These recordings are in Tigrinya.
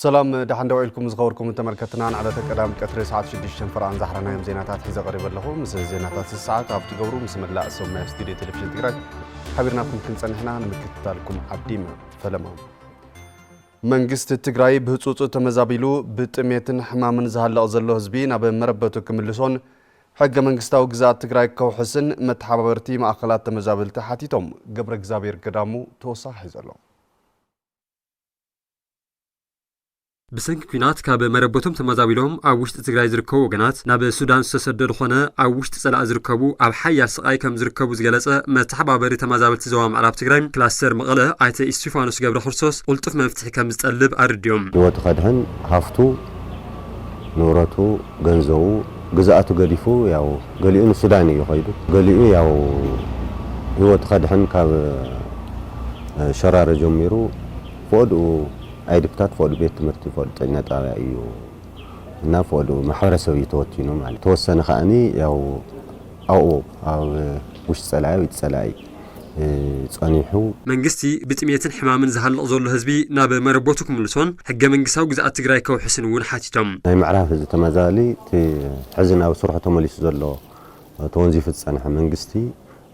سلام دحن دوائلكم زغوركم تمركتنا على تقدام قطر ساعات 6 فران زحرنا يوم زيناتات حيزه قريب لكم مس زيناتات الساعه كاب تغبروا مس ملا سومي استوديو تلفزيون تግራይ حبرناكم كنصنحنا نمكتالكم عديم فلما መንግስት ትግራይ በህጹጽ ተመዛቢሉ በጥሜትን ሕማምን ዝሃላው ዘሎ ህዝቢ ናብ መረበቱ ክምልሶን ሕገ መንግስታዊ ግዛት ትግራይ ከውሕስን መተሓባበርቲ ማእከላት ተመዛብልቲ ሓቲቶም ገብረ እግዚአብሔር ገዳሙ ተወሳኺ ዘሎ بسنك كينات كاب مربوتهم تمازابيلهم أو وشت تجري زركو وجنات ناب السودان سسدد خنا أو وشت سلا زركبو أو حيا سقاي كم زركبو زجلسة متحبة بري تمازابل تزوام عرب تجري كلاستر مقالة عيت استيفانوس جبر خرصوص قلت في مفتاح كم تقلب أرديوم وتخدهن هفتو نوراتو جنزو جزاءاتو قليفو ياو قليون السوداني يخيدو قليون ياو هو تخدهن كاب شرارة جميرو فودو አይድክታት ፎድ ቤት ትምህርት ፎድ ጤና እዩ እና ፎድ ማህበረሰብ ይተወቲኑ ማለት ተወሰነ ኻኒ ያው አው ውሽ ጸላይ ይጸላይ ጸኒሑ መንግስቲ ብጥሜትን ሕማምን ዝሃልቕ ዘሎ ህዝቢ ናብ መረቦቱኩም ልሶን ሕገ መንግስታዊ ግዛት ትግራይ ከውሕስን እውን ሓቲቶም ናይ ምዕራፍ ህዝቢ ተመዛሊ ሕዝናዊ ስርሑ ተመሊሱ ዘሎ ተወንዚፍ ጸንሐ መንግስቲ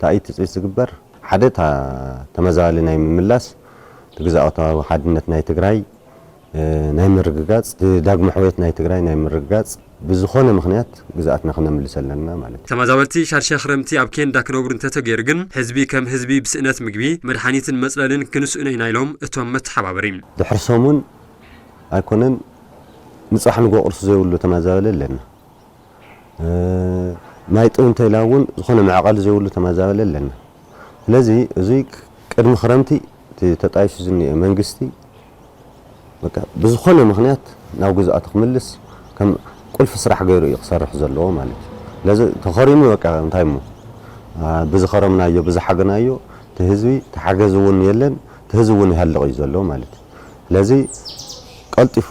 ታይት ጽይስ ዝግበር ሓደ ተመዛሊ ናይ ምምላስ ግዛአታው ሓድነት ናይ ትግራይ ናይ ምርግጋጽ ዳግመ ሕወት ናይ ትግራይ ናይ ምርግጋጽ ብዝኾነ ምኽንያት ግዛአትና ክነምልሰለና ማለት ተመዛበልቲ ሻርሸ ክረምቲ ኣብ ኬንዳ ክነብሩ እንተተገይር ግን ህዝቢ ከም ህዝቢ ብስእነት ምግቢ መድሓኒትን መጽለልን ክንስኡን ኢናይሎም እቶም መተሓባበሪ ድሕርሶሙን ኣይኮነን ንጻሕ ንጎቅርሱ ዘይብሉ ተመዛበለለና ማይ ጥውን ተይላውን ዝኾነ መዓቀል ዘይብሉ ተመዛበለለና ስለዚ እዙይ ቅድሚ ክረምቲ ተጣይሽ ዝኒ መንግስቲ በቃ ብዙኾነ ምኽንያት ናው ግዛአት ክምልስ ከም ቁልፍ ስራሕ ገይሩ ይኽሰርሕ ዘለዎ ማለት ለዚ ተኸሪሙ በቃ እንታይሙ ብዝኸረምናዮ ብዝሓገናዮ ተህዝቢ ተሓገዝውን የለን ተህዝውን ይሃልቕ እዩ ዘሎ ማለት ለዚ ቀልጢፉ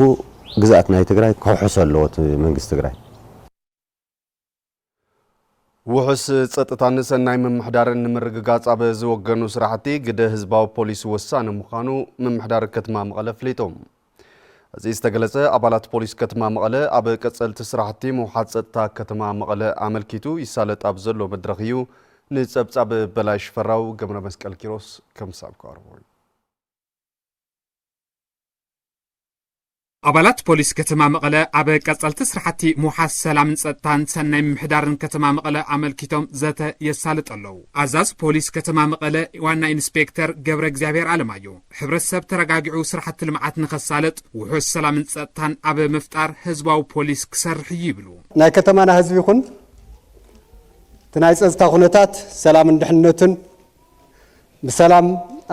ግዛአት ናይ ትግራይ ከውሕስ ኣለዎ መንግስቲ ትግራይ وحس ጸጥታን ሰናይ መምሕዳርን ንምርግጋጽ ኣብ ዝወገኑ ስራሕቲ ግደ ህዝባዊ ፖሊስ ወሳነ ምዃኑ መምሕዳር ከተማ መቐለ ፍሊጦም እዚ ዝተገለጸ ኣባላት ፖሊስ ከተማ መቐለ ኣብ ቀጸልቲ ስራሕቲ ምውሓድ ጸጥታ ከተማ መቐለ ኣመልኪቱ ይሳለጥ ኣብ ዘሎ መድረኽ እዩ ንጸብጻብ በላይ ሽፈራው ገብረ መስቀል ኪሮስ ከምሳብ ቀርቡ أبالات بوليس كتما مقالة أبا قصلت سرحتي محاس سلام ጸጥታን ሰናይ ምሕዳርን ከተማ መቐለ ኣመልኪቶም ዘተ የሳልጥ ኣለዉ ኣዛዝ ፖሊስ ከተማ መቐለ ዋና ኢንስፔክተር ገብረ እግዚአብሔር አለማዮ ሕብረተሰብ ተረጋጊዑ ስራሕቲ ልምዓት ንኸሳለጥ ውሑስ ሰላምን ጸጥታን ኣብ ምፍጣር ህዝባዊ ፖሊስ ክሰርሕ ይብሉ ናይ ከተማና ህዝቢ ይኹን ትናይ ጸጥታ ኩነታት ሰላምን ድሕነትን ብሰላም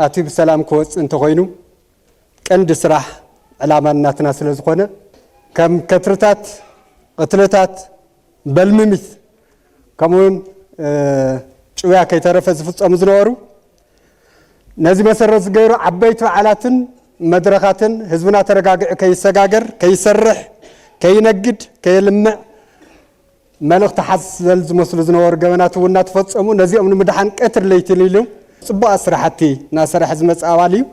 ኣቲ ብሰላም ክወጽእ እንተኾይኑ ቀንዲ ስራሕ علامة ناتنا سلزخونة كم كترتات قتلتات بالمميث كمون شوية كي ترفز فص أمزنورو نازي مسرز غيرو عبيت فعالاتن مدرخاتن حزبنا ترقاق كي يسقاقر كي يسرح كي ينقد كي يلمع مالغ تحصل زمسل زنور قمنات ونات فص أمو نازي أمن مدحان كتر ليتليلو صبا أسرحتي ناسر حزمت أواليو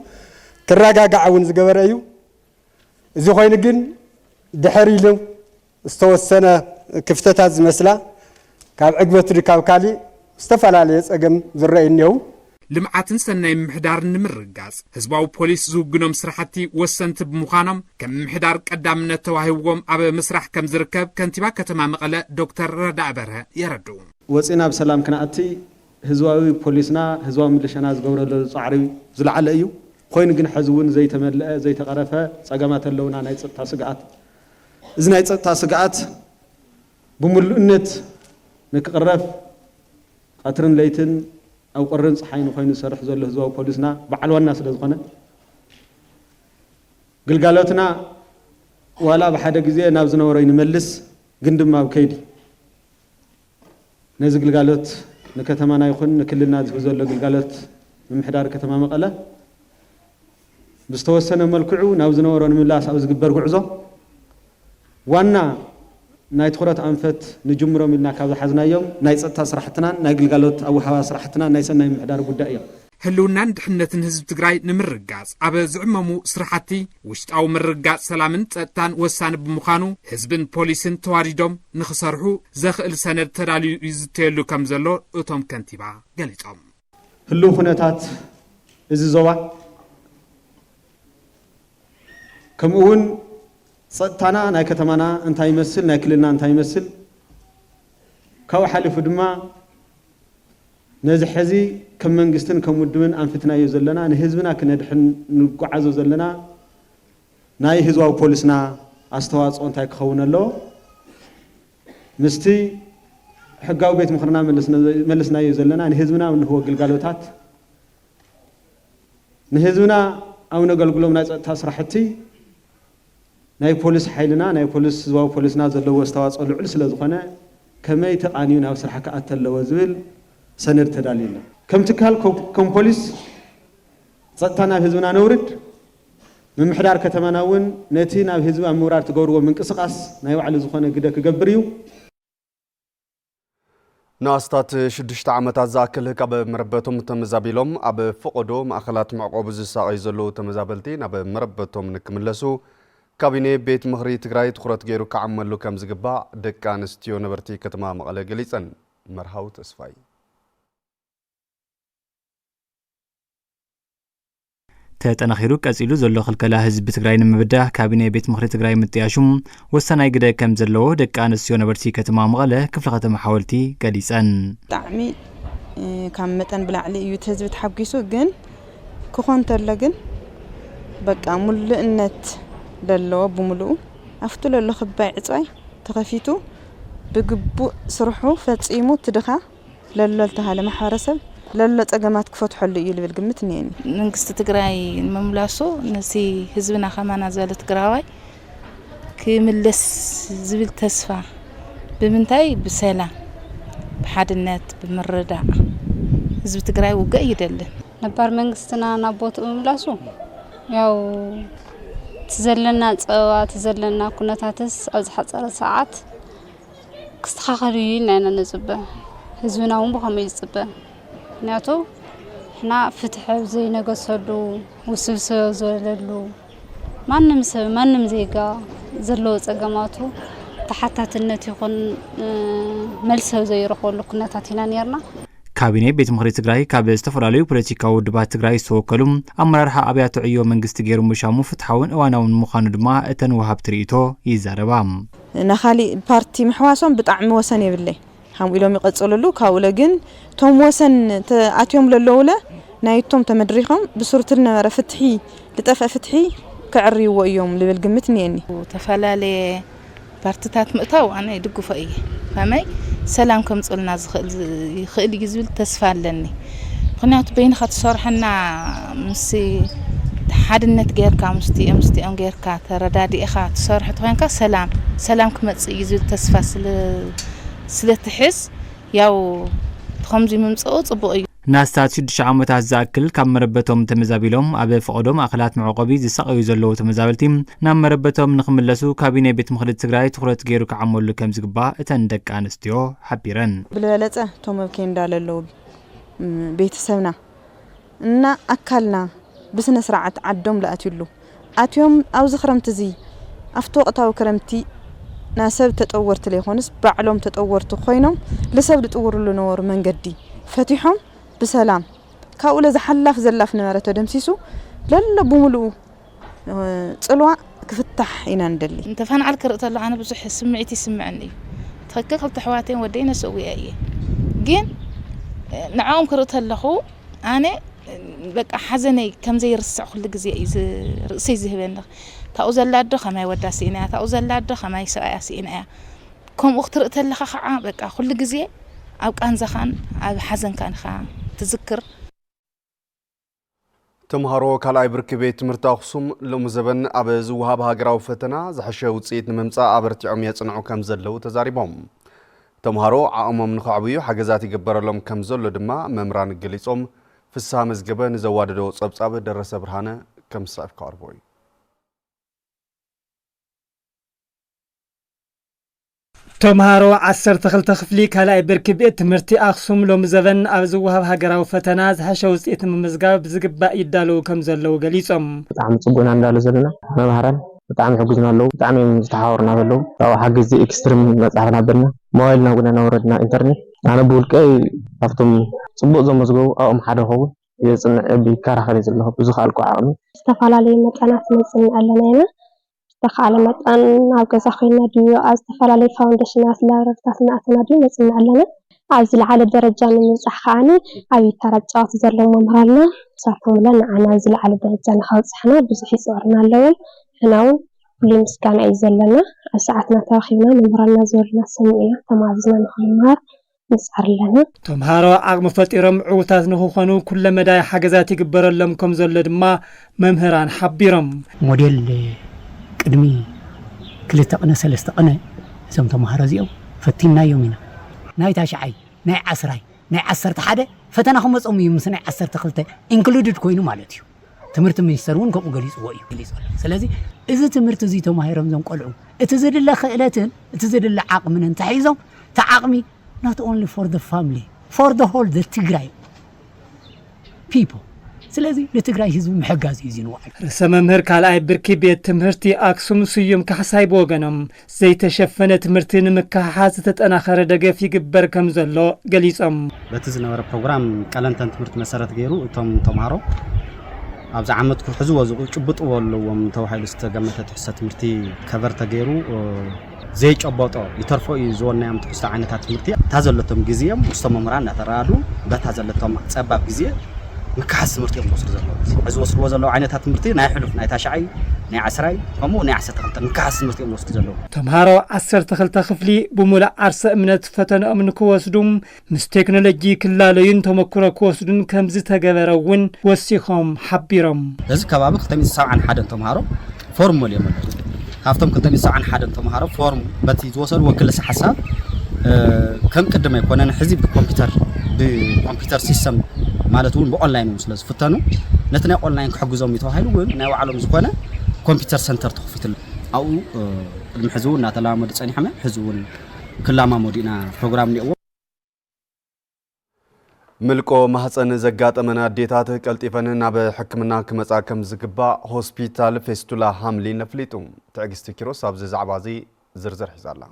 كراقاق عون زقبر أيو إذا خوين جن دحريلو استوسنا كفتات زمسلا كاب عقبة ركاب كالي استفعل عليه أجمع زرعين يو لمعاتن سناي محدار نمرقاز هزباو بوليس زوجنهم سرحتي وسنت بمخانم كم محدار قدامنا توهيوهم أبا مسرح كم زركب كنتبا كتما مقالة دكتور ردع برها يردو وصينا بسلام كناتي هزواوي بوليسنا هزواو ملشنا زغور الصعري زلعل أيو خوين جن حزون زي تملأ زي تقرفة سجمات اللون عن يتص تاسقات إذن يتص تاسقات بملؤنت نكقرف قطرن ليتن أو قرن صحين خوين سرح زل هزوا بوليسنا بعلوا الناس لزخنا قلقالتنا ولا بحدا جزية نابزنا ورين ملس جندم ما بكيدي نزق قلقالت نكتمنا يخون كل الناس وزل قلقالت من محدار كتمام مقلة بستوسنا ملكعو ناوزنا ورون ملاس أو زقبر قعزو وانا نايت خرات أنفت نجمرو ملنا كابد حزنا يوم نايت ستة صراحتنا نايقل قالوت أو حوا صراحتنا نايسنا محدار قدائيا ህልውናን ድሕነትን ህዝብ ትግራይ ንምርጋጽ ኣብ ዝዕመሙ ስራሕቲ ውሽጣዊ ምርጋጽ ሰላምን ጸጥታን ወሳኒ ብምዃኑ ህዝብን ፖሊስን ተዋዲዶም ንኽሰርሑ ዘኽእል ሰነድ ተዳልዩ ይዝተየሉ ከም ዘሎ እቶም ከንቲባ ገሊጾም ህልው ኩነታት እዚ ዞባ ከምኡውን ጸጥታና ናይ ከተማና እንታይ ይመስል ናይ ክልልና እንታይ ይመስል ካብኡ ሓሊፉ ድማ ነዚ ሕዚ ከም መንግስትን ከም ውድብን አንፍትናዮ ዘለና ንህዝብና ክነድሕን ንጓዓዞ ዘለና ናይ ህዝባዊ ፖሊስና አስተዋጽኦ እንታይ ክኸውን ኣለዎ ምስቲ ሕጋዊ ቤት ምኽርና መለስናዮ ዘለና ንህዝብና ንህቦ ግልጋሎታት ንህዝብና ኣብ ነገልግሎም ናይ ጸጥታ ስራሕቲ ናይ ፖሊስ ሓይልና ናይ ፖሊስ ህዝባዊ ፖሊስና ዘለዎ አስተዋጽኦ ልዑል ስለ ዝኾነ ከመይ ተቃኒዩ ናብ ስራሕ ከኣት ኣለዎ ዝብል ሰነድ ተዳልዩና ከም ትካል ከም ፖሊስ ጸጥታ ናብ ህዝብና ነውርድ ምምሕዳር ከተማና እውን ነቲ ናብ ህዝብ ኣብ ምውራር ትገብርዎ ምንቅስቃስ ናይ ባዕሉ ዝኾነ ግደ ክገብር እዩ ናስታት 6 ዓመታት ዝኣክል ካብ መረበቶም ተመዛቢሎም ኣብ ፍቆዶ ማእኸላት መዕቆብ ዝሳቀዩ ዘለዉ ተመዛበልቲ ናብ መረበቶም ንክምለሱ ካቢኔ ቤት ምኽሪ ትግራይ ትኩረት ገይሩ ክዓመሉ ከም ዝግባእ ደቂ ኣንስትዮ ነበርቲ ከተማ መቐለ ገሊፀን መርሃው ተስፋይ ተጠናኺሩ ቀጺሉ ዘሎ ክልከላ ህዝቢ ትግራይ ንምብዳህ ካቢኔ ቤት ምኽሪ ትግራይ ምጥያሹም ወሰናይ ግደ ከም ዘለዎ ደቂ ኣንስትዮ ነበርቲ ከተማ መቐለ ክፍለ ከተማ ሓወልቲ ገሊፀን ጣዕሚ ካብ መጠን ብላዕሊ እዩ ህዝቢ ተሓጊሱ ግን ክኾን ተሎ ግን በቃ ሙሉእነት ዘለዎ ብምሉኡ ኣፍቱ ለሎ ክባይ ዕጻይ ተኸፊቱ ብግቡእ ስርሑ ፈጺሙ ትድኻ ለሎ ተሃለ ማሕበረሰብ ለሎ ጸገማት ክፈትሐሉ እዩ ልብል ግምት ነኒ መንግስቲ ትግራይ መምላሱ ነሲ ህዝብና ከማና ዘለ ትግራዋይ ክምለስ ዝብል ተስፋ ብምንታይ ብሰላም ብሓድነት ብምርዳእ ህዝቢ ትግራይ ውግእ ይደልን ነባር መንግስትና ናቦቱ መምላሱ ያው تزلنا ጸዋ تزلنا ኩነታትስ ኣብ ዝሓፀረ ሰዓት ክስተኻኸሉ ይናና ነጽበ ህዝብና እውን ብኸመይ ይጽበ ምክንያቱ ሕና ፍትሕ ዘይነገሰሉ ውስብስብ ዘለሉ ማንም ሰብ ማንም ዜጋ ዘለዎ ጸገማቱ ተሓታትነት ይኹን መልሰብ ዘይረኸሉ ኩነታት ኢና ነርና ካቢኔ ቤት ምኽሪ ትግራይ ካብ ዝተፈላለዩ ፖለቲካዊ ውድባት ትግራይ ዝተወከሉ ኣመራርሓ ኣብያተ ዕዮ መንግስቲ ገይሩ ምሻሙ ፍትሓውን እዋናውን ምዃኑ ድማ እተን ወሃብ ትርኢቶ ይዛረባ ናኻሊ ፓርቲ ምሕዋሶም ብጣዕሚ ወሰን የብለይ ከምኡ ኢሎም ይቐጽሉሉ ካብኡለ ግን ቶም ወሰን ኣትዮም ለለውለ ናይቶም ተመድሪኾም ብሱርትል ነበረ ፍትሒ ልጠፍአ ፍትሒ ክዕርይዎ እዮም ልብል ግምት ነኒ ተፈላለየ ፓርቲታት ምእታው ኣነ ይድግፎ እየ ከመይ ሰላም ከም ጽልና ይኽእል ይዝብል ተስፋ ኣለኒ ምክንያቱ በይንኻ ትሰርሐና ምስ ሓድነት ጌርካ ምስቲኦም ጌርካ ተረዳዲእኻ ትሰርሕ ትኾንካ ሰላም ክመጽእ ይዝብል ተስፋ ስለትሕስ ያው ከምዚ ምምጽኡ ጽቡቕ እዩ ናስታት 6 ዓመታት ዝኣክል ካብ መረበቶም ተመዛቢሎም ኣብ ፍቆዶ ማእኸላት መዕቆቢ ዝሳቀዩ ዘለዉ ተመዛበልቲ ናብ መረበቶም ንኽምለሱ ካቢኔ ቤት ምኽሪ ትግራይ ትኩረት ገይሩ ክዓመሉ ከም ዝግባእ እተን ደቂ ኣንስትዮ ሓቢረን ብልበለጸ ቶም ኣብ ኬንዳ ለለዉ ቤተሰብና እና ኣካልና ብስነ ስርዓት ዓዶም ለኣትዩሉ ኣትዮም ኣብ ዝኽረምቲ እዚ ኣብቲ ወቕታዊ ክረምቲ ናሰብ ተጠወርቲ ለይኾንስ ባዕሎም ተጠወርቲ ኮይኖም ለሰብ ልጥውሩሉ ነበሩ መንገዲ ፈቲሖም بسلام كاوله زحلاف زلاف نمرته دمسيسو للا بملو صلوا كفتح إنا ندلي انت فان على كرت الله انا بصح سمعتي سمعني تخكك تحواتين ودينا سوي اي جين نعاوم كرت الله انا بقى حزني كم زي يرسع كل غزي راسي زهبن تاوزلادو خما يوداسينا تاوزلادو خما يساياسينا كم وقت رت الله خا بقى كل غزي أو كان زخان أو حزن كان خا تذكر تمهارو كالاي برك بيت مرتاخصم لمزبن أب زوها بهاجراو فتنا زحشة وتصيت نممصا أبرتعم يصنعو كم زلو تزاريبهم تمهارو عامم نخعبيو حجزاتي جبر لهم كم زلو دما ممران جليسهم في السامز جبن زوادو صبصاب درس برهانه كم صاف كاربوي ተምሃሮ 12 ክፍሊ ካልኣይ ብርኪ ቤት ትምህርቲ ኣክሱም ሎም ዘበን ኣብ ዝወሃብ ሃገራዊ ፈተና ዝሓሸ ውፅኢት ምምዝጋብ ብዝግባእ ይዳለው ከም ዘለው ገሊጾም በጣም ጽቡና እንዳለ ዘለና መምሃራን በጣም ሕጉዝና አለው በጣም ዝተሓወርና አለው ታው ሓግዚ ኤክስትሪም መጻሕፍና በልና ሞባይልና ጉና ወረድና ኢንተርኔት ኣነ ብውልቀይ ኣብቶም ጽቡቅ ዘመዝገቡ ኣብኦም ሓደ ኸውን የጽንዕ ቢካራኸለ ዘለዎ ብዙ ካልኩ ዓቕሚ ዝተፈላለዩ መጠናት ነጽን ኣለና ኢና ተኻለ መጠን ኣብ ገዛ ኮይና ድዩ ኣብ ዝተፈላለዩ ፋውንዴሽናት ላብራቶሪታት እናኣተና ድዩ ነጽን ኣለና ኣብ ዝለዓለ ደረጃ ንምንጻሕ ከዓኒ ኣብ ተረጫት ዘለዎ መምሃራንና ሳቶም ለና ኣና ዝለዓለ ደረጃ ንኸውጽሕና ብዙሕ ይጽርና ኣለዎ ሕናውን ሁሉ ምስጋና እዩ ዘለና ኣብ ሰዓትና ተረኺብና መምሃራንና ዝበሉና ሰሚዕና ተማዝና ንኽንመሃር ንጽርለና ተምሃሮ ዓቕሚ ፈጢሮም ዕውታት ንኽኾኑ ኩለ መዳይ ሓገዛት ይግበረሎም ከም ዘሎ ድማ መምህራን ሓቢሮም ሞዴል ቅድሚ 2 ቅነ 3 ቅነ እዞም ተምሃሮ እዚኦም ፈቲናዮም ኢና ናይ ታሽዓይ ናይ 10 ናይ 11 ፈተና ክመጾም እዩ ምስ ናይ 12 ኢንክሉድድ ኮይኑ ማለት እዩ ትምህርቲ ሚኒስተር እውን ከምኡ ገሊጽዎ እዩ ስለዚህ እዚ ትምህርቲ እዚ ተማሂሮም ዞም ቆልዑ እቲ ዝድለ ክእለትን እቲ ዝድለ ዓቕምን እንተሒዞም ተዓቕሚ not only for the family for the whole the Tigray people ስለዚህ ለትግራይ ህዝብ መሐጋዝ ይዝንዋል ርዕሰ መምህር ካልኣይ ብርኪ ቤት ትምህርቲ ኣክሱም ስዩም ካሕሳይ ብወገኖም ዘይተሸፈነ ትምህርቲ ንምክሕሓዝ ተጠናኸረ ደገፍ ይግበር ከም ዘሎ ገሊጾም በቲ ዝነበረ ፕሮግራም ቀለንተን ትምህርቲ መሰረት ገይሩ እቶም ተምሃሮ ኣብዚ ዓመት ክሕዝዎ ዝጭብጥዎ ኣለዎም ተባሂሉ ዝተገመተ ትሕሰ ትምህርቲ ከቨር ተገይሩ ዘይጨበጦ ይተርፎ እዩ ዝወናዮም ትሕሰ ዓይነታት ትምህርቲ ታዘለቶም ግዜም ውስቶም መምህራን እናተራዱ በታዘለቶም ፀባብ ግዜ ምክሓስ ትምህርቲ ወስዱ ዘለው እዚ ወስድዎ ዘለው ዓይነታት ትምህርቲ ናይ ሕሉፍ ናይ ታሽዓይ ናይ 10 ከምኡ ናይ 12 ምክሓስ ትምህርቲ ወስዱ ዘለው ተምሃሮ 12 ክፍሊ ብሙሉእ ዓርሰ እምነት ፈተናኦም ንክወስዱም ምስ ቴክኖሎጂ ክላለዩን ተመክሮ ክወስዱን ከም ዝተገበረውን ወሲኾም ሓቢሮም እዚ ከባቢ 271 ተምሃሮ ፎርም ሞልዮም ካብቶም 271 ተምሃሮ ፎርም በቲ ዝወሰድዎ ክልስ ሓሳብ ከም ቅድመ ይኮነን ሕዚ ብኮምፒውተር ሲስተም ማለት እውን በኦንላይን ምስለ ዝፍተኑ ነቲ ናይ ኦንላይን ክሕግዞም ይተባሂሉ እውን ናይ ባዕሎም ዝኾነ ኮምፒውተር ሰንተር ተኸፊትሉ ኣብኡ ቅድሚ ሕዚ እውን እናተለማመዱ ፀኒሖም ሕዚ እውን ክለማመዱ ኢና ፕሮግራም እኒአዎ ምልቆ ማህፀን ዘጋጠመን ኣዴታት ቀልጢፈን ናብ ሕክምና ክመጻ ከም ዝግባእ ሆስፒታል ፌስቱላ ሃምሊን ነፍሊጡ ትዕግስቲ ኪሮስ ኣብዚ ዛዕባ እዚ ዝርዝር ሒዛላ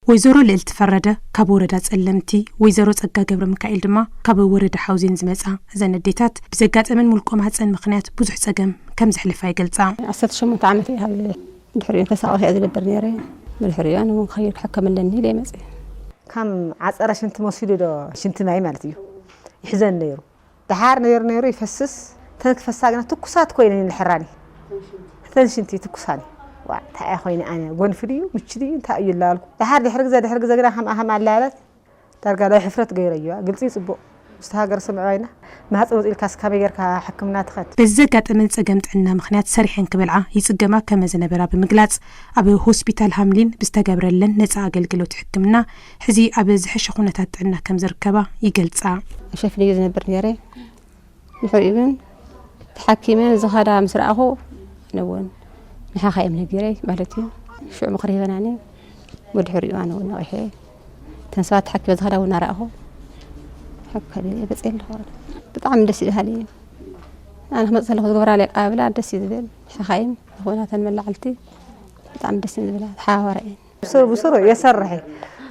ወይዘሮ ልዕልቲ ፈረደ ካብ ወረዳ ጸለምቲ ወይዘሮ ጸጋ ገብረ ሚካኤል ድማ ካብ ወረዳ ሓውዜን ዝመጻ እዘን ኣዴታት ብዘጋጠመን ምልቆ ማህፀን ምኽንያት ብዙሕ ፀገም ከም ዝሕልፋ ይገልጻ 18 ዓመት ይሃብ ድሕሪኡ ተሳቒ ዝግበር ነይረ ብድሕሪኡ ኣነ እውን ከይድ ክሕከመለኒ ኢለ መጽ ከም ዓፀረ ሽንቲ መሲሉ ዶ ሽንቲ ማይ ማለት እዩ ይሕዘን ነይሩ ድሓር ነይሩ ይፈስስ ተንክፈሳግና ትኩሳት ኮይነን ልሕራኒ ተንሽንቲ ትኩሳኒ ታያ ኮይነ ኣነ ጎንፍልዩ ምችልዩ እንታይ እዩ ላልኩ ድሕሪ ግዜ ግና ከም ኣላለት ዳርጋ ላይ ሕፍረት ገይረዩ ግልጽ ይጽቡቕ ዝተሃገር ሰምዕባይና ማህፀን ወፂልካስ ከመይ ጌርካ ሕክምና ትኸድ በዘጋጠመን ፀገም ጥዕና ምኽንያት ሰሪሐን ክበልዓ ይጽገማ ከም ዝነበራ ብምግላጽ ኣብ ሆስፒታል ሃምሊን ብዝተገብረለን ነፃ ኣገልግሎት ሕክምና ሕዚ ኣብ ዝሕሸ ኩነታት ጥዕና ከም ዝርከባ ይገልጻ ሸፍኒ ዝነብር ነይረ ድሕሪኡ ግን ተሓኪመን ዝኸዳ ምስ ረኣኹ ነውን ንሓኻይም ነጊረይ ማለት እዩ ሽዑ ምኽሪ ይበናኒ ወድሕሪኡ ኣነ እውን ነቒሐ ተንሰባት ተሓኪመ ዝኸዳ እውን ረኣኹ حكى لي بس إيه بطعم دسي هالي أنا خمس سنة خذ قبرالي قابلة دسي ذبل شخايم هنا تنمل علتي بطعم دسي ذبل حاورين بسرعة يسرحي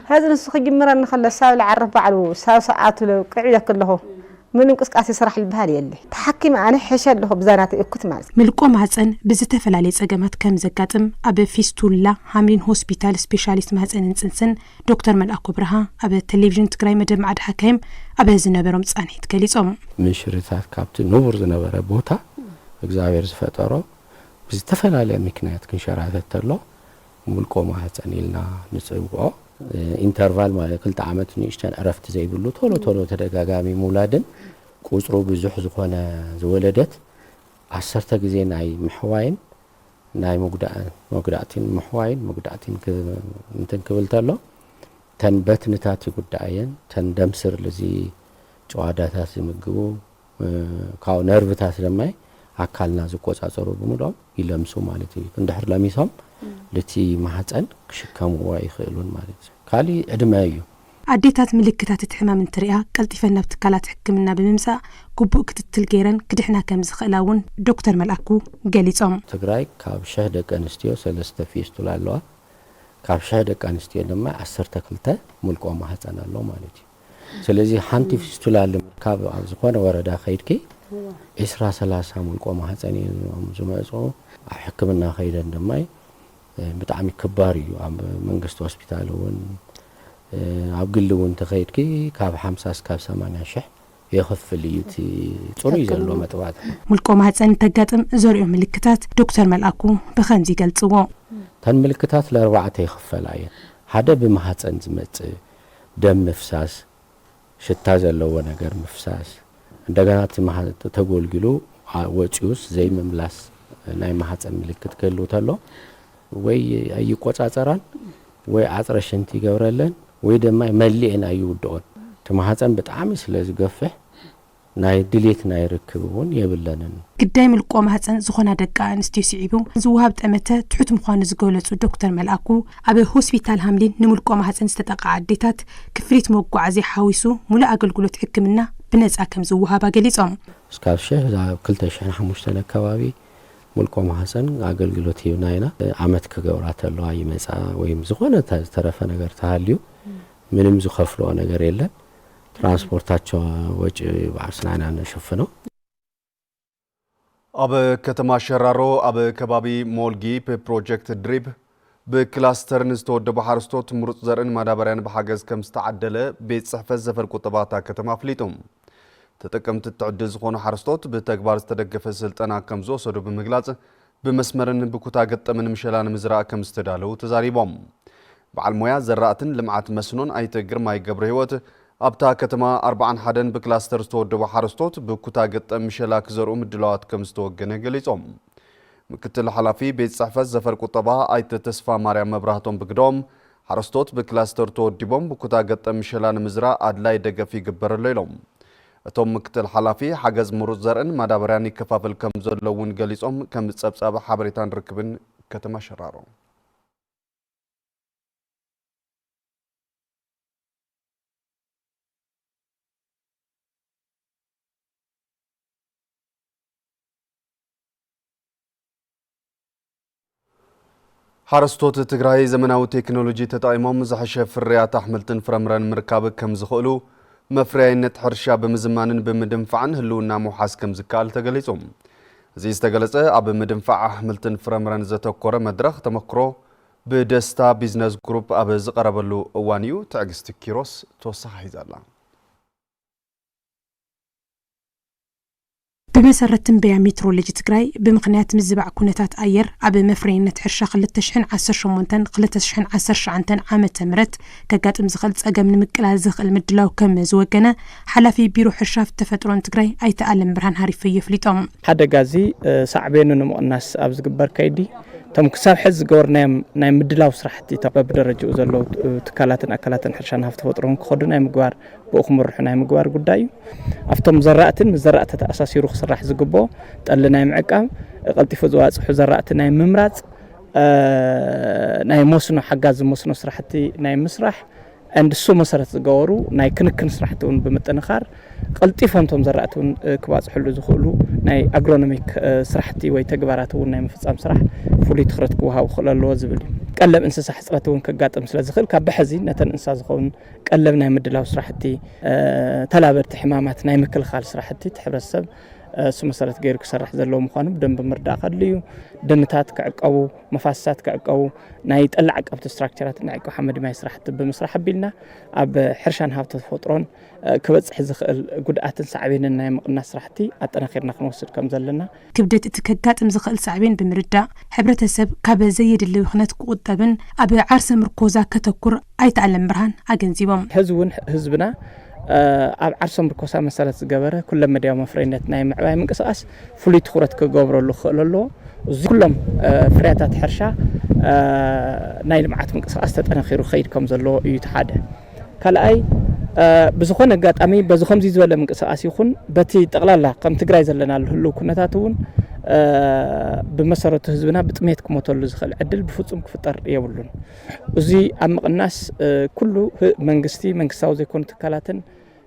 هذا السخ جمرة نخلى الساعة العرف بعده ساعات لو قعدة كله من قسقاسي صراح البهالي اللي تحكم أنا حشد له بزانات إكوت معز ملقو معزن بزتفلالي صقمات كم زقاتم أب فيستولا هاملين هوسبيتال سبيشاليست معزن نسنسن دكتور ملأكو برها أب التلفزيون تقراي مدام عد حكيم أب زنبرم صانيت كليصوم مشرتات كابتن نور زنبر بوتا እግዚአብሔር ዝፈጠሮ بزتفلالي ምክንያት ክንሸራተተሎ ملقو معزن ኢልና ንጽውዖ ኢንተርቫል ማለት ክልተ ዓመት ንእሽተን ዕረፍቲ ዘይብሉ ቶሎ ተደጋጋሚ ሙላድን ቁጽሩ ብዙሕ ዝኾነ ዝወለደት 10 ግዜ ናይ ምሕዋይን ናይ መጉዳእቲን ምሕዋይን መጉዳእቲን እንትን ክብል ተሎ ተን በትንታት ይጉዳየን ተን ደምስር ለዚ ጨዋዳታት ዝምግቡ ካው ነርቭታት ለማይ አካልና ዝቆጻጸሩ በሙሉም ይለምሱ ማለት እዩ እንድሕር ለሚሶም ለቲ ማህፀን ክሽከምዎ ይኽእሉን ማለት ካሊ ዕድመ እዩ ኣዴታት ምልክታት ሕማም እንትሪኣ ቀልጢፈን ናብ ትካላት ሕክምና ብምምጻእ ግቡእ ክትትል ገይረን ክድሕና ከም ዝኽእላውን ዶክተር መልአኩ ገሊጾም ትግራይ ካብ 10 ደቂ ኣንስትዮ 3 ፊስቱላ ኣለዋ ካብ 10 ደቂ ኣንስትዮ ድማ 12 ሙልቆ ማህፀን ኣሎ ማለት እዩ ስለዚ ሓንቲ ፊስቱላ ለምርካብ ኣብ ዝኾነ ወረዳ ኸይድኪ 20-30 ሙልቆ ማህፀን ዝመጹ ኣብ ሕክምና ኸይደን ድማ ብጣዕሚ ክባር እዩ ኣብ መንግስቲ ሆስፒታል እውን ኣብ ግሊ እውን ተኸይድኪ ካብ 50 እስከ 80 ሺህ የኸፍል እዩ እቲ ጽሩይ ዘሎ መጥባት ሙልቆ ማህፀን ተጋጥም ዘርኡ ምልክታት ዶክተር መልአኩ ብኸምዚ ገልጽዎ ተን ምልክታት ለ4 ይኽፈላ እየን ሓደ ብማህፀን ዝመጽእ ደም ምፍሳስ ሽታ ዘለዎ ነገር ምፍሳስ እንደገና ተጎልግሉ ወጪውስ ዘይምምላስ ናይ ማህፀን ምልክት ከሉ ተሎ ወይ ኣይቆጻጸራን ወይ ዓጽረ ሽንቲ ይገብረለን ወይ ድማ መልእን ኣይውድኦን ተማህፀን ብጣዕሚ ስለዝገፍሕ ናይ ድሌት ናይ ርክብውን የብለንን ግዳይ ሙልቆ ማህፀን ዝኾና ደቂ ኣንስትዮ ሲዒቡ ዝውሃብ ጠመተ ትሑት ምዃኑ ዝገለጹ ዶክተር መልአኩ ኣብ ሆስፒታል ሃምሊን ንሙልቆ ማህፀን ዝተጠቃ ኣዴታት ክፍሊት መጓዓዝያ ሓዊሱ ሙሉእ ኣገልግሎት ሕክምና ብነጻ ከም ዝውሃብ ገሊጾም እስካብ 2005 አካባቢ ሙልቆ ማህፀን አገልግሎት ይውናይና አመት ከገብራት አለዋ ይመጻ ወይም ዝኾነ ተረፈ ነገር ታልዩ ምንም ዝኸፍሎ ነገር የለም ትራንስፖርታቸው ወጪ ባስናና ነሽፍነው ኣብ ከተማ ሸራሮ ኣብ ከባቢ ሞልጊ ፕሮጀክት ድሪብ በክላስተር ንዝተወደበ ሓረስቶት ምሩጽ ዘርን ማዳበርያን በሓገዝ ከም ዝተዓደለ ቤት ጽሕፈት ዘፈር ቁጠባታ ከተማ ፍሊጦም ተጠቀምት ትዕድል ዝኾኑ ሓረስቶት ብተግባር ዝተደገፈ ስልጠና ከም ዝወሰዱ ብምግላጽ ብመስመርን ብኩታ ገጠምን ምሸላን ምዝራእ ከም ዝተዳለው ተዛሪቦም በዓል ሞያ ዘራእትን ልምዓት መስኖን ኣይተ ግርማይ ገብረ ህይወት ኣብታ ከተማ 41 በክላስተር ዝተወደበ ሓረስቶት ብኩታ ገጠም ምሸላ ክዘርኡ ምድላዋት ከም ዝተወገነ ገሊጾም ምክትል ሓላፊ ቤት ጽሕፈት ዘፈር ቁጠባ ኣይተ ተስፋ ማርያም መብራህቶም ብግዶም ሓረስቶት በክላስተር ተወዲቦም ብኩታ ገጠም ምሸላን ምዝራእ ኣድላይ ደገፍ ይግበረሉ ኢሎም እቶም ምክትል ሓላፊ ሓገዝ ምሩጽ ዘርን ማዳበርያን ይከፋፈል ከም ዘለውን ገሊጾም ከም ጸብጻብ ሓበሬታን ርክብን ከተማ ሸራሮ ሓረስቶት ትግራይ ዘመናዊ ቴክኖሎጂ ተጠቂሞም ዝሐሸ ፍርያት ኣሕምልትን ፍረምረን ምርካብ ከም ዝኽእሉ መፍረያይነት ሕርሻ ብምዝማንን ብምድንፋዕን ህልውና ምውሓስ ከም ዝከኣል ተገሊጾም እዚ ዝተገለጸ ኣብ ምድንፋዕ ኣሕምልትን ፍረምረን ዘተኮረ መድረኽ ተመክሮ ብደስታ ቢዝነስ ግሩፕ ኣብ ዝቐረበሉ እዋን እዩ ትዕግስቲ ኪሮስ ተወሳኺ ሒዛላ بمسرة تنبيع ميترولوجي تግራይ بمخنيات مزبع كونتات أير أب مفرينة حرشة 2019 عامة مرت كقاتم زخل تسقى من مكلا زخل مدلاو كم زوجنا حلفي بيرو حرشة في تفترون تግራይ أي تألم برهان هاريفي يفليتهم حدا غازي صعبين نمو الناس أبز قبر كيدي تم كساب حز جور نايم مدلاو صراحتي تبى بدرجة وزلوا أكلاتن حرشان هفت فترون خدوا نايم جوار بأخمر نايم جوار قدايو أفتم زرعت أساسي روخ صراح زقبو تقلنا نايم عقام قلتي فزوات حزرعت نايم ممرات نايم موسنو حجاز موسنو صراحتي نايم مسرح عند السو مسرت زقورو ناي كنكن صراحتون بمتنخار قلتي فهمتهم زرعتون كواز حلو زخولو ناي أجرونوميك صراحتي ويتجبراتون نايم فصام صراح فولي تخرت كوها وخلالو زبلي قلب انسى حصلتون كقاطم سلا زخل كبحزي نتن انسى زخون قلبنا مدلاو صراحتي تلابرت حمامات ناي مكل خال صراحتي تحبسب سو مسرت غير كسرح زلو مخانو بدن بمردا خدليو دنتات كعقو مفاسات كعقو ناي طلع عقبت ستراكشرات ناي محمد ما يسرحت بمسرح بيلنا اب حرشان هابت فطرون كبصح زخل غداتن صعبين ناي مقنا سرحتي اطنخيرنا كنوسد كم زلنا كبدت تكغاطم زخل صعبين بمردا حبرتسب كاب زيد اللي خنت قطبن اب عرس مركوزا كتكر اي تعلم برهان اجنزيبم حزبنا ኣብ ዓርሶም ርኮሳ መሰረት ዝገበረ ኩሎም መድያው መፍረይነት ናይ ምዕባይ ምንቅስቃስ ፍሉይ ትኹረት ክገብረሉ ክእለሎ እዚ ኩሎም ፍርያታት ሕርሻ ናይ ልምዓት ምንቅስቃስ ተጠናኺሩ ኸይድ ከም ዘሎ እዩ ተሓደ ካልኣይ ብዝኾነ ኣጋጣሚ በዚ ከምዚ ዝበለ ምንቅስቃስ ይኹን በቲ ጠቕላላ ከም ትግራይ ዘለና ህልው ኩነታት እውን بمسارة حزبنا بتميت كموتولو زخل عدل بفصوم كفتر يولون وزي أما الناس كله منقستاو زي كون تكالاتن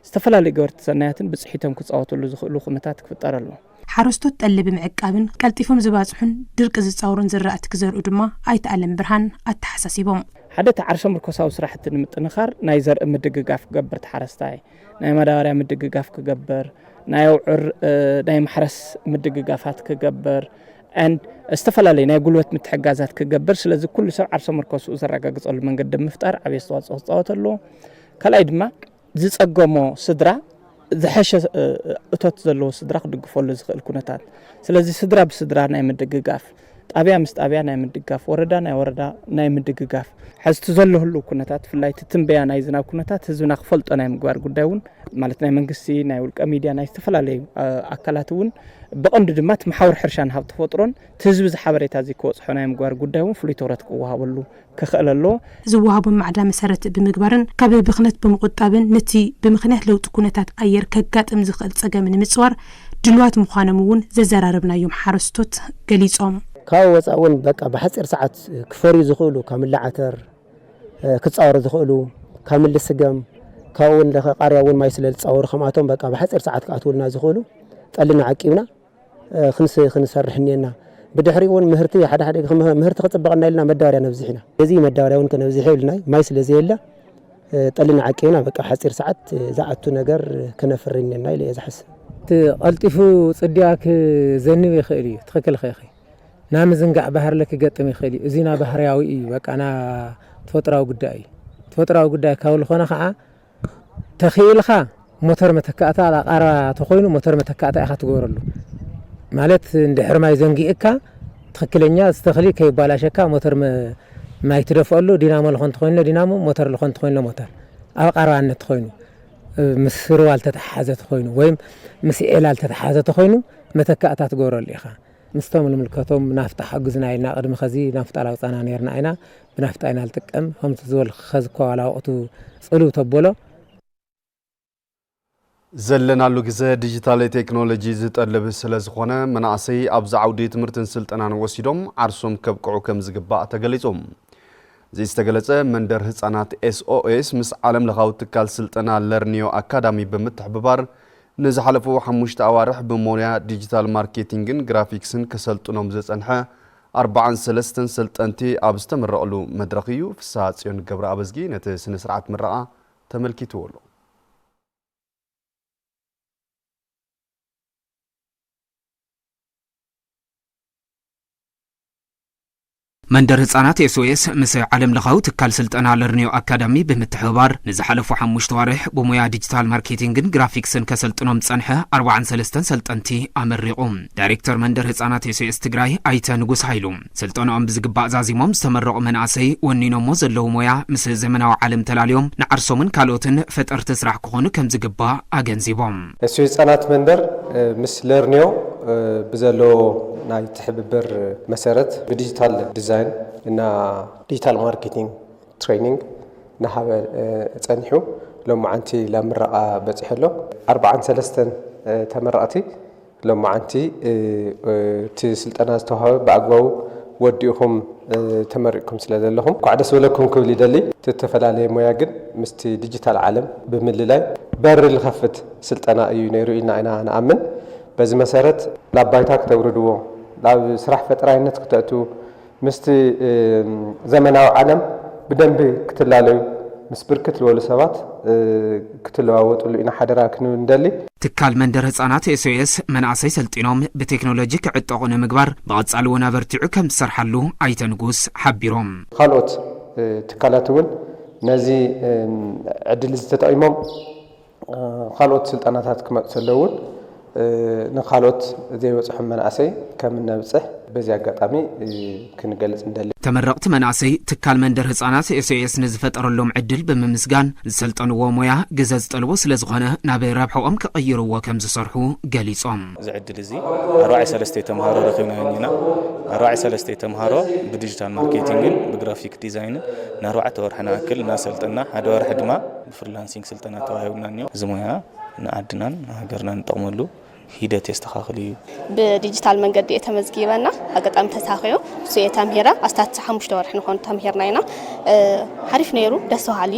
استفلالي قورت سناتن بصحيتهم كتصاوتولو زخلو خنتات كفتر الله ሓረስቶት ጠለ ብምዕቃብን ቀልጢፎም ዝባጽሑን ድርቂ ዝጻውሩን ዝራእቲ ክዘርኡ ድማ ኣይተኣለም ብርሃን ኣተሓሳሲቦም ሓደ ተዓርሶ ምርኮሳዊ ስራሕቲ ንምጥንኻር ናይ ዘርኢ ምድግጋፍ ክገብር ተሓረስታይ ናይ ማዳበርያ ምድግጋፍ ክገብር ናይ ውዕር ናይ ማሕረስ ምድግጋፋት ክገብር and استفلالي ናይ ጉልበት ምትሕጋዛት ክገብር ስለዚ ኩሉ ሰብ ዓርሶ ምርኮሱ ዘረጋግጸሉ መንገዲ ምፍጣር ዓብይ ኣስተዋጽኦ ዝጻወተሉ ካልኣይ ድማ ዝጸገሞ ስድራ ዝሐሸ እቶት ዘለዎ ስድራ ክድግፈሉ ዝኽእል ኩነታት ስለዚ ስድራ ብስድራ ናይ ምድግጋፍ ጣብያ ምስ ጣብያ ናይ ምድግጋፍ ወረዳ ናይ ወረዳ ናይ ምድግጋፍ ሕዝቲ ዘለህሉ ኩነታት ፍላይ ትንበያ ናይ ዝናብ ኩነታት ህዝብና ክፈልጦ ናይ ምግባር ጉዳይ እውን ማለት ናይ መንግስቲ ናይ ውልቀ ሚድያ ናይ ዝተፈላለዩ ኣካላት እውን ብቐንዱ ድማ ማሕበር ሕርሻን ሃብቲ ተፈጥሮን ህዝቢ ዝሓበሬታ ዝክወጽሖ ናይ ምግባር ጉዳይ እውን ፍሉይ ትኩረት ክወሃበሉ ክኽእለሎ ዝወሃቡ ማዕዳ መሰረት ብምግባርን ካብ ብኽነት ብምቁጣብን ነቲ ብምኽንያት ለውጢ ኩነታት ኣየር ከጋጥም ዝኽእል ጸገም ንምጽዋር ድልዋት ምዃኖም እውን ዘዘራርብናዮም ሓረስቶት ገሊጾም ካብ ወጻውን በቃ በሐጽር ሰዓት ክፈሪ ዝኽእሉ ካምላዓተር ክጻወር ዝኽእሉ ካምል ስገም ካውን ለቃርያውን ማይ ስለል ጻወር ከማቶም በቃ በሐጽር ሰዓት ካትውልና ዝኽእሉ ጠልና ዓቂብና ክንሰርሕኒና بدحريون مهرتي حدا مهرت خطبقنا لنا مداريا نفزحنا زي مداريا ونك نفزحي لنا ما يسلز يلا طلنا عقينا بقى حصير ساعات زعتو نجر كنفريننا الى يزحس الطفو صدياك زنبي خيري تخكل خيخي نام زنقع بحر لك يقطم خيلي ازينا بحرياوي بقى انا تفطراو غداي كاول خونه خا تخيلخا موتور متكاتا على قرا تخوينو موتور متكاتا اخا تغورلو ማለት እንድሕር ማይ ዘንጊእካ ትክክለኛ ዝተኽሊ ከይባላሸካ ሞተር ማይ ትደፍአሉ ዲናሞ ለኾን ትኾይኑ ዲናሞ ሞተር ለኾን ትኾይኑ ሞተር ኣብ ቀረባነት ትኾይኑ ምስ ሩዋል ተተሓዘ ትኾይኑ ወይም ምስ ኤላል ተተሓዘ ትኾይኑ መተካእታ ትገብረሉ ኢኻ ምስቶም ንምልከቶም ናፍጣ ሓግዝና ኢልና ቅድሚ ኸዚ ናፍጣ ላውፃና ነርና ኢና ብናፍጣ ኢና ልጥቀም ከምቲ ዝበል ኸዚ ከዋላ ወቅቱ ጽሉው ተበሎ ዘለናሉ ግዜ ዲጂታል ቴክኖሎጂ ዝጠልብ ስለዝኾነ መናእሰይ ኣብ ዛዕውዲ ትምህርትን ስልጠናን ወሲዶም ዓርሶም ከብቅዑ ከም ዝግባእ ተገሊጾም ዝተገለጸ መንደር ህፃናት SOS ምስ ዓለም ለኻዊ ትካል ስልጠና ለርኒዮ አካዳሚ ብምትሕብባር ንዝሓለፉ 5 ኣዋርሕ ብሞያ ዲጂታል ማርኬቲንግን ግራፊክስን ከሰልጥኖም ዝጸንሐ 43 ስልጠንቲ ኣብ ዝተመረቐሉ መድረኽ እዩ ፍስሓ ጽዮን ገብረ ኣበዝጊ ነቲ ስነ ስርዓት ምረቓ ተመልኪትዎሎ መንደር ህፃናት SOS ምስ ዓለም ለኻዊ ትካል ስልጠና ለርኒዮ አካዳሚ ብምትሕብባር ንዝሓለፉ 5 ዋርሕ ብሞያ ዲጂታል ማርኬቲንግን ግራፊክስን ከሰልጥኖም ጸንሐ 43 ሰልጠንቲ ኣመሪቖም ዳይሬክተር መንደር ህፃናት SOS ትግራይ ኣይተ ንጉስ ሃይሉ ስልጠናኦም ብዝግባእ ዛዚሞም ዝተመረቑ መናእሰይ ወኒኖሞ ዘለው ሞያ ምስ ዘመናዊ ዓለም ተላልዮም ንዓርሶምን ካልኦትን ፈጠርቲ ስራሕ ክኾኑ ከም ዝግባእ ኣገንዚቦም SOS ህፃናት መንደር ምስ ለርኒዮ بزلو ناي تحببر مسارات بديجيتال ديزاين إن ديجيتال ماركتينج ترينينج نحاول تنحو لما عنتي لمرأة بتحلو 43 تمرأتي لما عنتي تسلطنا استوها بعقو وديهم تمرقكم سلالهم قاعد اسولكم كولي دلي تتفلالي موياغن مستي ديجيتال عالم بمللاي بر الخفت سلطنا ايو نيرو إنا انا امن بزي مسارات لابايتاك توردو لاب سراح فتراينت كتاتو مستي زمناو عالم بدنب كتلالو مسبركت لولو سبات كتلواوطلو إنا حدرا كنو ندلي ትካል መንደር ህፃናት SOS መናእሰይ ሰልጢኖም ብቴክኖሎጂ ክዕጠቑ ንምግባር ብቐጻሊ እውን ኣበርቲዑ ከም ዝሰርሓሉ ኣይተ ንጉስ ሓቢሮም ካልኦት ትካላት እውን ነዚ ዕድል ዝተጠቒሞም ካልኦት ስልጠናታት ክመፁ ዘለውን ንኻልኦት ዘይበፅሑ መናእሰይ ከም ነብፅሕ በዚ ኣጋጣሚ ክንገልጽ እንደሊ ተመረቕቲ መናእሰይ ትካል መንደር ህፃናት SOS ንዝፈጠረሎም ዕድል ብምምስጋን ዝሰልጠንዎ ሞያ ግዘ ዝጠልቦ ስለዝኾነ ናብ ረብሖኦም ክቕይርዎ ከም ዝሰርሑ ገሊጾም እዚ ዕድል እዚ 43 ተምሃሮ ረኺብና ኢና 43 ተምሃሮ ብዲጂታል ማርኬቲንግን ብግራፊክ ዲዛይንን ን4 ወርሕና ኣክል እናሰልጠና ሓደ ወርሒ ድማ ብፍሪላንሲንግ ስልጠና ተዋሂብና እዚ ሞያ ንዓድናን ሃገርናን ንጠቕመሉ ሂደት የስተኻኽል እዩ ብዲጂታል መንገዲ የተመዝጊበና አጋጣሚ ተሳኺዮ እሱ የተምሄራ አስታት 5 ወርሕ ንኾን ተምሄርና ኢና ሓሪፍ ነይሩ ደስ በሃሊ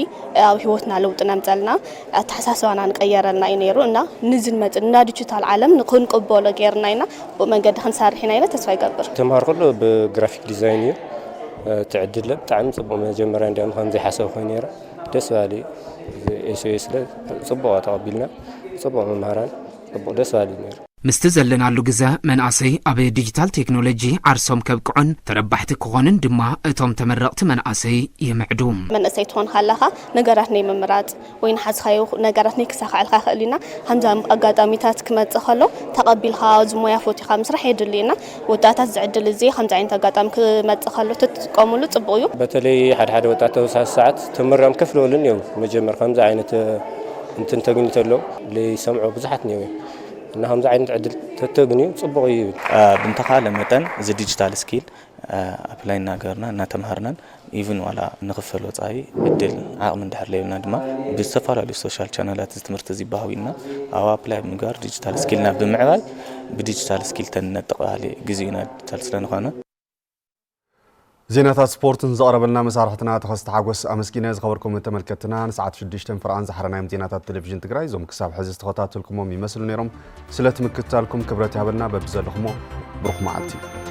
ኣብ ህይወትና ለውጥ ነምፀልና ኣተሓሳስባና ንቀየረልና እዩ ነይሩ እና ንዝን መጥና ዲጂታል ዓለም ንክንቅበሎ ጌርና ኢና መንገዲ ክንሰርሕ ኢና ኢለ ተስፋ ይገብር ተማሃር ኩሉ ብግራፊክ ዲዛይን እዩ تعدل بتعم صبوا من جمرة عندهم خان زي حسوا خنيرة دسوالي إيش له صبوا تقبلنا صبوا من مهران صبوا دسوالي نير مستزلنا لجزء من أسي أبي ديجيتال تكنولوجي عرسهم كبقعن تربحت كونن دما أتم تمرقت من أسي يمعدوم من أسيتون خلاها نجارتني ممرات وين حس خيو نجارتني كسخ على خلينا همزة أقداميتات كمت خلو تقبلها زمويا فوتي خمس رح يدلينا وتاتات زعدل زي خمسة عين تقدام كمت خلو تتقاملوا تبغيو بتلي حد وتاتو ساعات تمرم كفلوا لنيو مجمر خمسة عين انت تقني تلو اللي سمعوا بزحتني انهم زعين تعدل تتغني صبغي بنتخال متن زي ديجيتال سكيل ابلاي ناغرنا نتمهرنا ايفن ولا نغفل وصاي بدل عقم اندحر لينا دما بسفاره السوشيال شانلات استمرت زي باهوينا او ابلاي مغار ديجيتال سكيلنا بمعبال بديجيتال سكيل تنطقالي غزينا ديجيتال سلنخونه زينات سبورت نزقربلنا مسارحتنا تخصت حاجوس امسكينه زخبركم تملكتنا ساعه 6 فرعان زحرنا زينات التلفزيون تግራይ ዞም ክሳብ ሕዚ ተኸታተልኩሞም ይመስሉ ነይሮም ስለ ተመክታልኩም ክብረት ያበልና በብዘለኹሞ ብሩኽ መዓልቲ